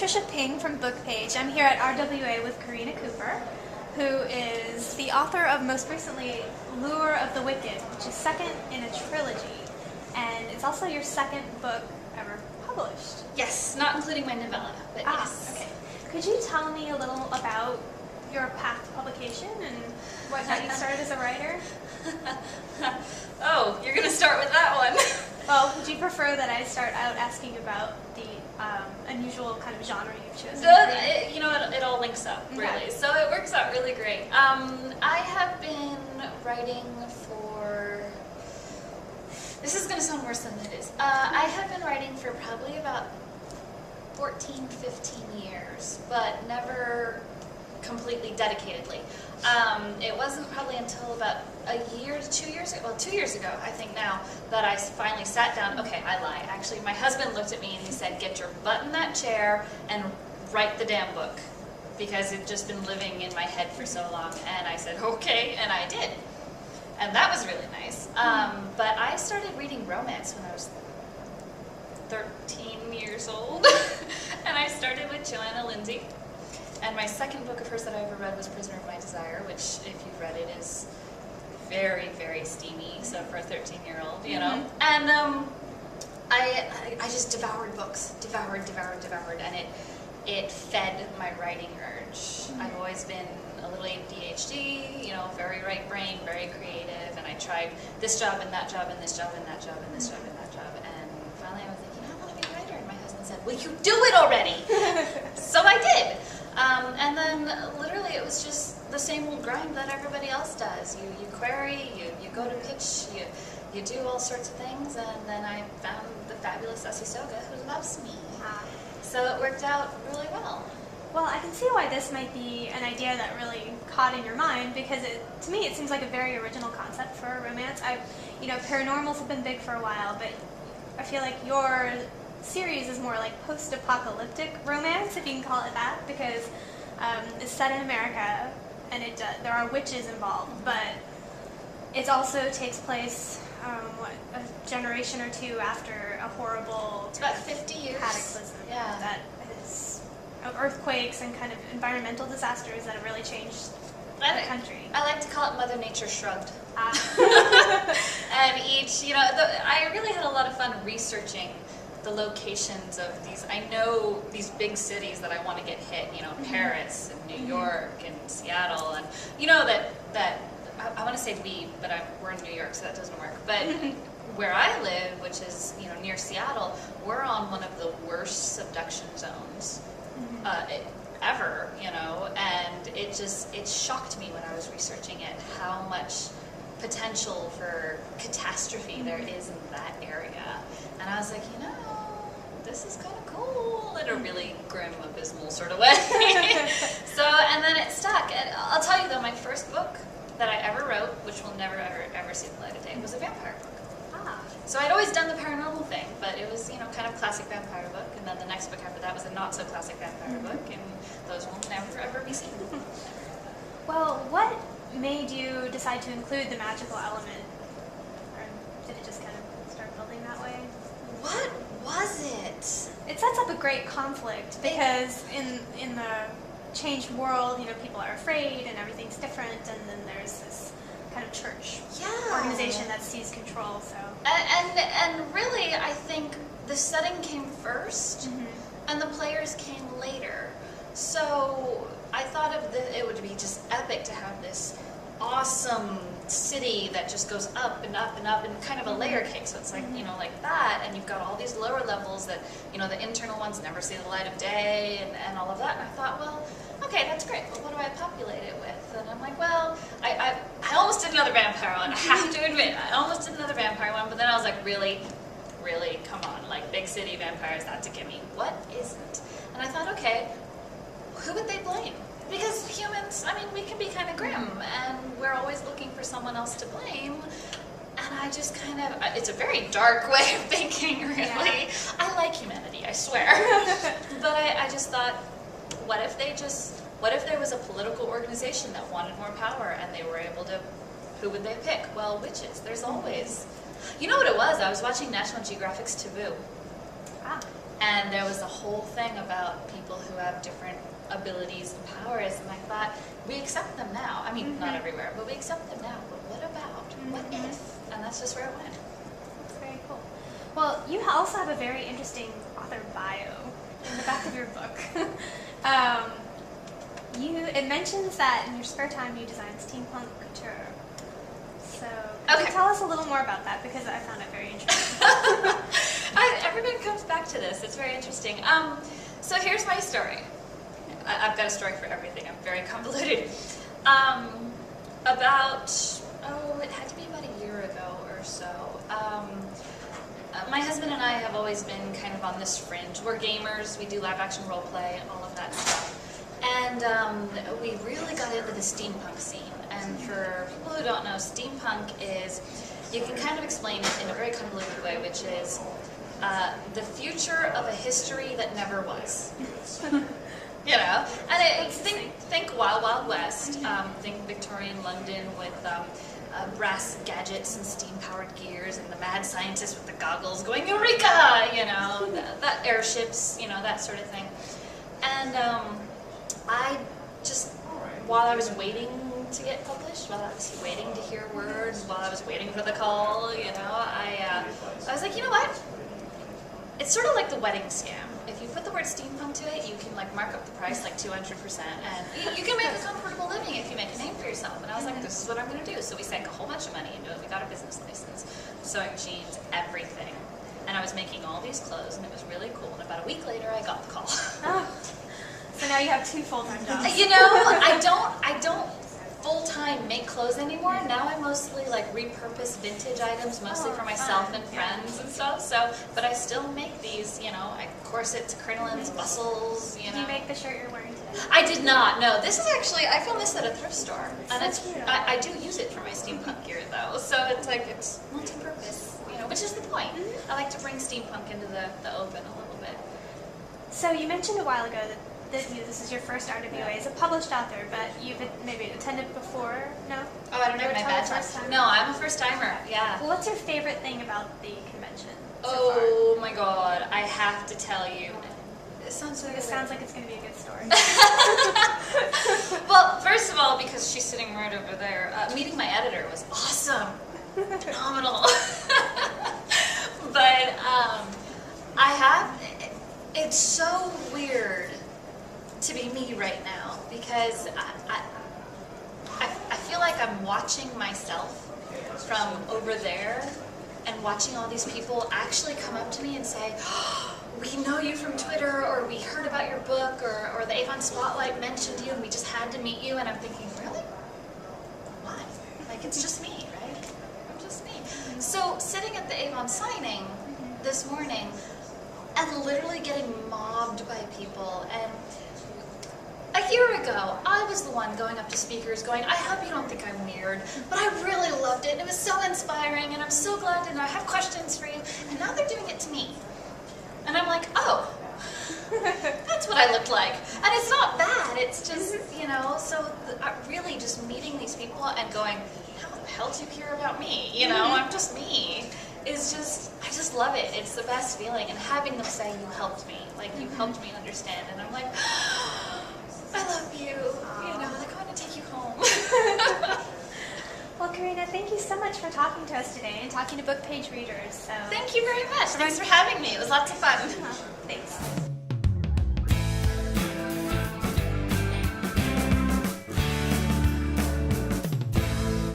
Trisha Ping from Bookpage. I'm here at RWA with Karina Cooper, who is the author of most recently Lure of the Wicked, which is second in a trilogy, and it's also your second book ever published. Yes, not including my novella, but yes. Okay. Could you tell me a little about your path to publication and what got you started as a writer? Oh, you're going to start with that one. Well, would you prefer that I start out asking about the unusual kind of genre you've chosen? You know, it all links up, really. Okay. So it works out really great. I have been writing for... This is going to sound worse than it is. I have been writing for probably about 14, 15 years, but never completely dedicatedly. It wasn't probably until about a year to 2 years ago, well, 2 years ago, I think now, that I finally sat down. Okay, I lie. Actually, my husband looked at me and he said, get your butt in that chair and write the damn book, because it'd just been living in my head for so long. And I said, okay, and I did. And that was really nice. But I started reading romance when I was 13 years old. And I started with Joanna Lindsay. And my second book of hers that I ever read was Prisoner of My Desire, which, if you've read it, is very, very steamy, so for a 13-year-old, you know. And I just devoured books, devoured, and it fed my writing urge. I've always been a little ADHD, you know, very right brain, very creative, and I tried this job and that job and this job and that job and this job and that job, and finally I was like, I want to be a writer, and my husband said, well, you do it already! So I did. And then literally it was just the same old grind that everybody else does. You query, you go to pitch, you do all sorts of things, and then I found the fabulous Essie Soga who loves me. So it worked out really well. Well, I can see why this might be an idea that really caught in your mind, because to me it seems like a very original concept for a romance. Paranormals have been big for a while, but I feel like your series is more like post-apocalyptic romance, if you can call it that, because it's set in America and there are witches involved, but it also takes place a generation or two after a horrible it's about 50 years cataclysm that is earthquakes and kind of environmental disasters that have really changed the country. I like to call it Mother Nature Shrugged. And each, I really had a lot of fun researching the locations of these big cities that I want to get hit, Paris and New York and Seattle, and that I want to say we, but we're in New York, so that doesn't work. But where I live, which is near Seattle, we're on one of the worst subduction zones ever, and it shocked me when I was researching it how much potential for catastrophe there is in that area. And I was like, this is kind of cool in a really grim, abysmal sort of way. So, and then it stuck. And I'll tell you though, my first book that I ever wrote, which will never ever see the light of day, was a vampire book. So I'd always done the paranormal thing, but it was, kind of classic vampire book. And then the next book after that was a not so classic vampire book, and those will never ever be seen. Well, what made you decide to include the magical element? Or did it just kind of start building that way? What was it? It sets up a great conflict, because in the changed world, people are afraid and everything's different, and then there's this kind of church organization that sees control. So and really, I think the setting came first, and the players came later. So I thought it would be just epic to have this awesome city that just goes up and up and up, and kind of a layer cake. So it's like, like that, and you've got all these lower levels that, the internal ones never see the light of day, and all of that. And I thought, well, okay, that's great, but what do I populate it with? And I'm like, well, I almost did another vampire one, I have to admit. I almost did another vampire one, but then I was like, really, come on, like big city vampires, that's a gimme. What isn't? And I thought, okay, who would they blame? Because humans, we can be kind of grim, and we're always looking for someone else to blame. And I just kind of, it's a very dark way of thinking, really. Yeah. I like humanity, I swear. But I just thought, what if there was a political organization that wanted more power, and they were able to, who would they pick? Well, witches. There's always. You know what it was? I was watching National Geographic's Taboo. And there was a whole thing about people who have different abilities and powers, and I thought, we accept them now. I mean, not everywhere, but we accept them now. But what about? What if? And that's just where it went. That's very cool. Well, you also have a very interesting author bio in the back of your book. It mentions that in your spare time you design steampunk couture. So, can you tell us a little more about that, because I found it very interesting. Everybody comes back to this. It's very interesting. So here's my story. I've got a story for everything. I'm very convoluted. It had to be about a year ago or so. My husband and I have always been kind of on this fringe. We're gamers. We do live action role play, all of that stuff. And we really got into the steampunk scene. And for people who don't know, steampunk is, you can kind of explain it in a very convoluted way, which is the future of a history that never was. You know? And think Wild Wild West, think Victorian London with brass gadgets and steam-powered gears and the mad scientist with the goggles going, Eureka! You know, that airships, you know, that sort of thing. And I just, while I was waiting to get published, while I was waiting to hear words, while I was waiting for the call, you know, I was like, you know what? It's sort of like the wedding scam. If you put the word steampunk to it, you can like mark up the price like 200%, and you can make a comfortable living if you make a name for yourself. And I was like, this is what I'm going to do. So we sank a whole bunch of money into it. We got a business license, sewing machines, everything. And I was making all these clothes, and it was really cool. And about a week later, I got the call. Oh. So now you have 2 full-time jobs. You know, I don't full-time make clothes anymore. Now I mostly like repurpose vintage items, mostly for myself and friends and stuff. So, but I still make these, you know, corsets, crinolines, bustles, you know. Did you make the shirt you're wearing today? I did not, no. This is actually, I found this at a thrift store. And So cute. I do use it for my steampunk gear though. So it's like, it's multi-purpose, you know, which is the point. I like to bring steampunk into the open a little bit. So you mentioned a while ago that this is your first RWA as a published author, but you've maybe attended before, no? Oh, I don't know my bad time. No, I'm a first timer, yeah. Well, what's your favorite thing about the convention so Oh my god, I have to tell you. It sounds far? This sounds like it's going to be a good story. Well, first of all, because she's sitting right over there, meeting my editor was awesome. Phenomenal. But it's so weird to be me right now, because I feel like I'm watching myself from over there and watching all these people actually come up to me and say, oh, we know you from Twitter, or we heard about your book, or the Avon Spotlight mentioned you and we just had to meet you. And I'm thinking, really? Why? Like, it's just me, right? I'm just me. So sitting at the Avon signing this morning and literally getting mobbed by people, and a year ago, I was the one going up to speakers going, I hope you don't think I'm weird, but I really loved it, and it was so inspiring, and I'm so glad to know I have questions for you, and now they're doing it to me. And I'm like, oh, that's what I looked like. And it's not bad, it's just, you know, so really just meeting these people and going, how the hell do you care about me? You know, I'm just me. Is just, I just love it. It's the best feeling, and having them say, you helped me, like you helped me understand, and I'm like, I love you. You know, like, I want to take you home. Well, Karina, thank you so much for talking to us today and talking to Bookpage readers. So. Thank you very much. Thanks for having me. It was lots of fun.